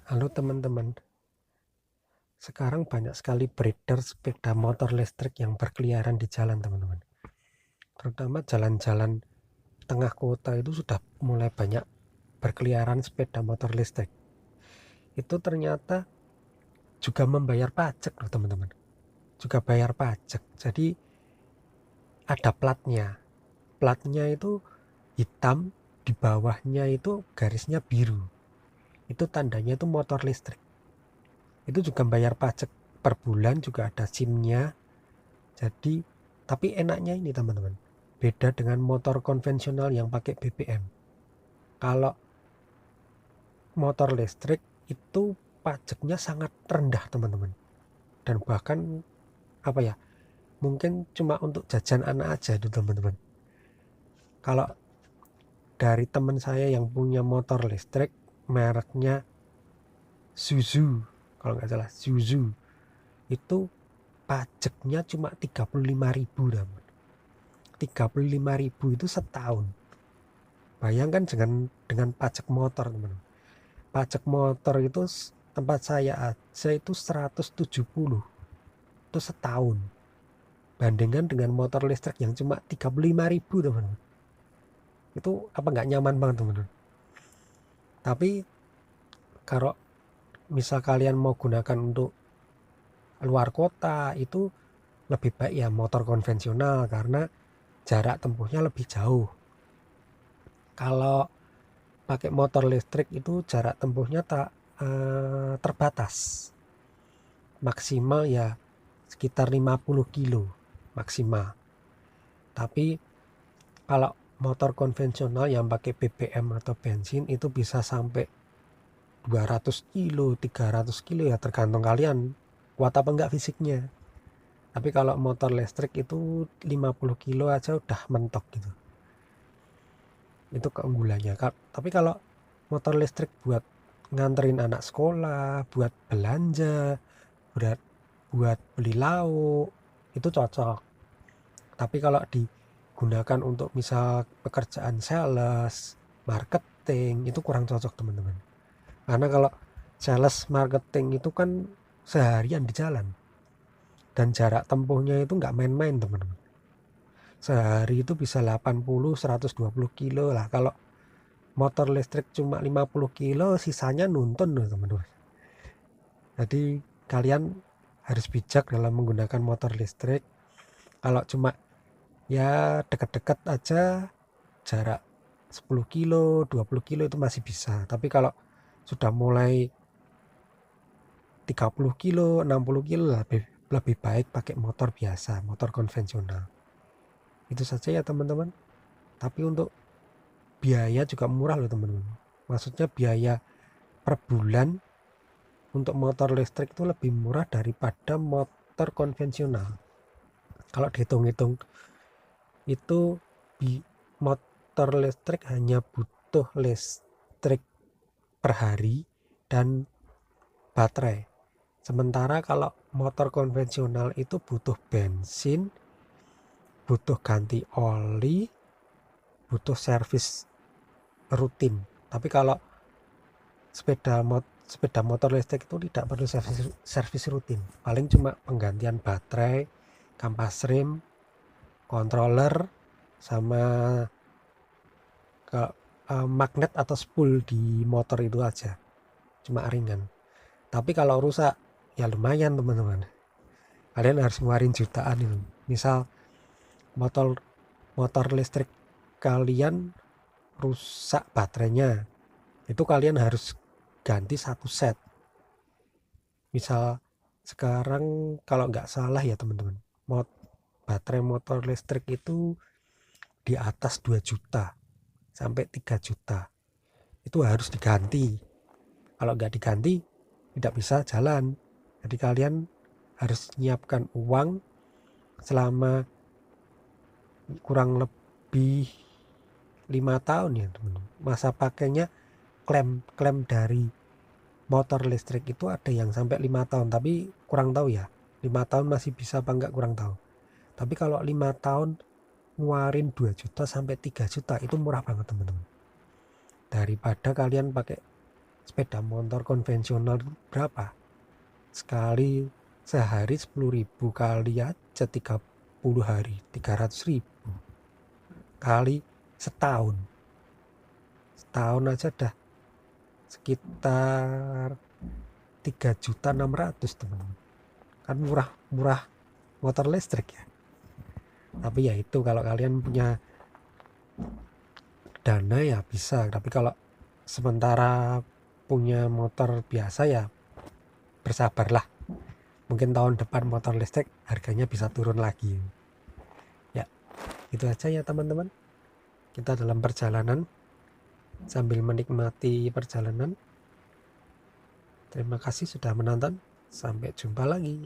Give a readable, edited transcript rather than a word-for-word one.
Halo teman-teman, sekarang banyak sekali beredar sepeda motor listrik yang berkeliaran di jalan teman-teman. Terutama jalan-jalan tengah kota itu sudah mulai banyak berkeliaran sepeda motor listrik. Itu ternyata juga membayar pajak loh teman-teman. Juga bayar pajak. Jadi ada platnya. Platnya itu hitam, di bawahnya itu garisnya biru. Itu tandanya itu motor listrik. Itu juga bayar pajak per bulan, juga ada SIM-nya. Jadi, tapi enaknya ini teman-teman, beda dengan motor konvensional yang pakai BBM. Kalau motor listrik itu pajaknya sangat rendah teman-teman. Dan bahkan apa ya, mungkin cuma untuk jajan anak aja itu teman-teman. Kalau dari teman saya yang punya motor listrik, mereknya Suzu, kalau nggak salah Suzu, itu pajaknya cuma 35.000 teman. 35.000 itu setahun. Bayangkan dengan pajak motor teman. Pajak motor itu tempat saya aja itu 170 itu setahun. Bandingkan dengan motor listrik yang cuma 35.000 teman. Itu apa nggak nyaman banget teman. Tapi kalau misal kalian mau gunakan untuk luar kota itu lebih baik ya motor konvensional karena jarak tempuhnya lebih jauh. Kalau pakai motor listrik itu jarak tempuhnya terbatas. Maksimal ya sekitar 50 kilo maksimal. Tapi kalau motor konvensional yang pakai BBM atau bensin itu bisa sampai 200 kilo, 300 kilo ya tergantung kalian kuat apa enggak fisiknya. Tapi kalau motor listrik itu 50 kilo aja udah mentok gitu. Itu keunggulannya. Tapi kalau motor listrik buat nganterin anak sekolah, buat belanja, buat beli lauk, itu cocok. Tapi kalau digunakan untuk misal pekerjaan sales, marketing, itu kurang cocok teman-teman. Karena kalau sales marketing itu kan seharian di jalan. Dan jarak tempuhnya itu nggak main-main teman-teman. Sehari itu bisa 80, 120 kilo lah. Kalau motor listrik cuma 50 kilo, sisanya nuntun loh teman-teman. Jadi kalian harus bijak dalam menggunakan motor listrik. Kalau cuma ya dekat-dekat aja, jarak 10 kilo 20 kilo itu masih bisa. Tapi kalau sudah mulai 30 kilo 60 kilo lebih baik pakai motor biasa, motor konvensional. Itu saja ya teman-teman. Tapi untuk biaya juga murah loh teman-teman. Maksudnya biaya per bulan untuk motor listrik itu lebih murah daripada motor konvensional. Kalau dihitung-hitung itu motor listrik hanya butuh listrik per hari dan baterai. Sementara kalau motor konvensional itu butuh bensin, butuh ganti oli, butuh servis rutin. Tapi kalau sepeda motor listrik itu tidak perlu servis rutin. Paling cuma penggantian baterai, kampas rem, controller, sama magnet atau spool di motor itu aja. Cuma ringan. Tapi kalau rusak ya lumayan teman-teman. Kalian harus ngeluarin jutaan itu. Misal motor motor listrik kalian rusak baterainya, itu kalian harus ganti satu set. Misal sekarang kalau nggak salah ya teman-teman, baterai motor listrik itu di atas 2 juta sampai 3 juta. Itu harus diganti. Kalau nggak diganti tidak bisa jalan. Jadi kalian harus menyiapkan uang selama kurang lebih 5 tahun ya teman-teman. Masa pakainya klaim dari motor listrik itu ada yang sampai 5 tahun, tapi kurang tahu ya. 5 tahun masih bisa apa enggak kurang tahu. Tapi kalau 5 tahun ngeluarin 2 juta sampai 3 juta itu murah banget teman-teman. Daripada kalian pakai sepeda motor konvensional berapa? Sekali sehari 10.000 kali aja 30 hari 300.000 kali setahun aja dah sekitar 3.600.000 teman-teman. Kan murah motor listrik ya. Tapi ya itu kalau kalian punya dana ya bisa, tapi kalau sementara punya motor biasa ya bersabarlah, mungkin tahun depan motor listrik harganya bisa turun lagi ya. Itu aja ya teman-teman, kita dalam perjalanan sambil menikmati perjalanan. Terima kasih sudah menonton, sampai jumpa lagi.